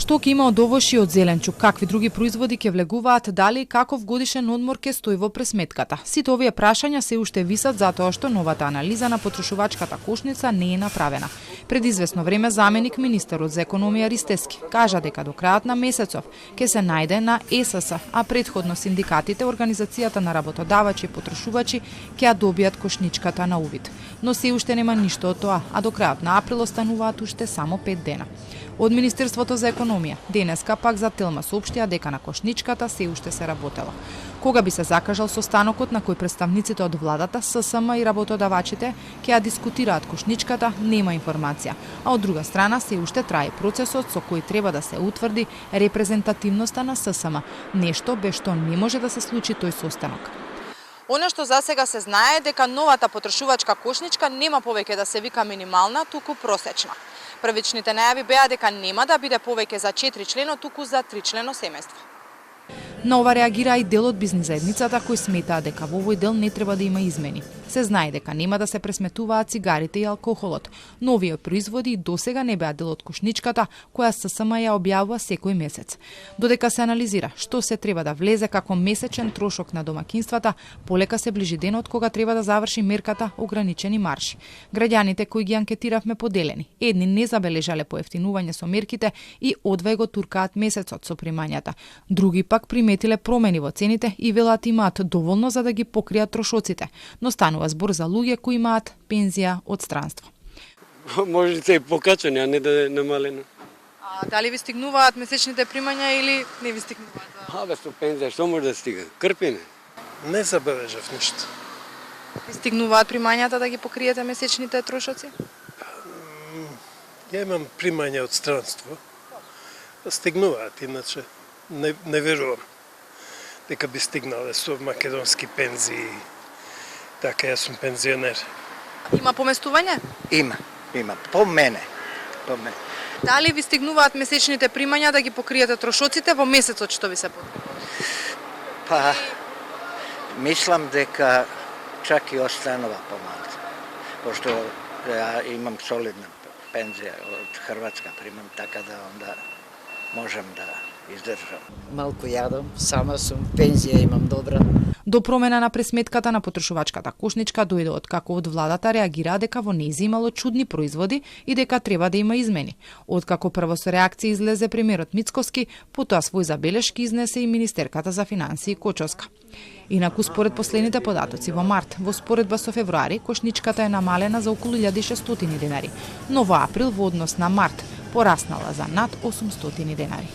Што ќе има од овош и од зеленчук, какви други производи ќе влегуваат, дали и каков годишен одмор ќе стои во пресметката. Сите овие прашања се уште висат затоа што новата анализа на потрошувачката кошница не е направена. Пред извесно време заменик министерот за економија Ристески кажа дека до крајот на месецов ќе се најде на ЕСС, а претходно синдикатите, организацијата на работодавачи и потрошувачи ќе ја добијат кошничката на увид. Но се уште нема ништо од тоа, а до крајот на април остануваат уште само 5 дена. Од Министерството за економија денеска пак за Телма соопштија дека на кошничката се уште се работела. Кога би се закажал состанокот на кој представниците од владата, ССМ и работодавачите ќе ја дискутираат кошничката, нема информација, а од друга страна се уште трае процесот со кој треба да се утврди репрезентативноста на ССМ, нешто без што не може да се случи тој состанок. Оно што за сега се знае е дека новата потрошувачка кошничка нема повеќе да се вика минимална, туку просечна. Првичните најави беа дека нема да биде повеќе за 4 члено, туку за 3 члено семејство. На ова реагира и дел од бизнис заедницата кои сметаа дека во овој дел не треба да има измени. Се знае дека нема да се пресметуваат цигарите и алкохолот, но овие производи и досега не беа дел од кошничката која ССМ ја објавува секој месец. Додека се анализира што се треба да влезе како месечен трошок на домакинствата, полека се ближи денот кога треба да заврши мерката ограничени марши. Граѓаните кои ги анкетиравме поделени, едни не забележале поевтинување со мерките и одвај го туркаат месецот со примањата, други пак приметиле промени во цените и велат имаат доволно за да ги покријат трошоците, но станува збор за луѓе кои имаат пензија од странство. Може се и покачани, а не да е намалено. А дали ви стигнуваат месечните примања или не ви стигнуваат? Без пензија што може да стига? Крпине. Не забележав ништо. Ви стигнуваат примањата да ги покриете месечните трошоци? Ја имам примања од странство. Стигнуваат, иначе не верувам дека би стигнале со македонски пензии. Така, јас сум пензионер. Има поместување? Има. По мене. Дали ви стигнуваат месечните примања да ги покриете трошоците во месецот што ви се потребува? Па, мислам дека чак и останува помалку. Пошто ја имам солидна пензија од Хрватска, примам, така да онда можем да издржам. Малку јадам, сама сум, пензија имам добра. До промена на пресметката на потрошувачката кошничка дојде од како од владата реагира дека во нејзи имало чудни производи и дека треба да има измени. Откако прво со реакција излезе премиерот Мицковски, потоа свој забелешки изнесе и министерката за финансии Кочовска. Инаку според последните податоци во март, во споредба со февруари, кошничката е намалена за околу 1600 денари, но во април во однос на март пораснала за над 800 денари.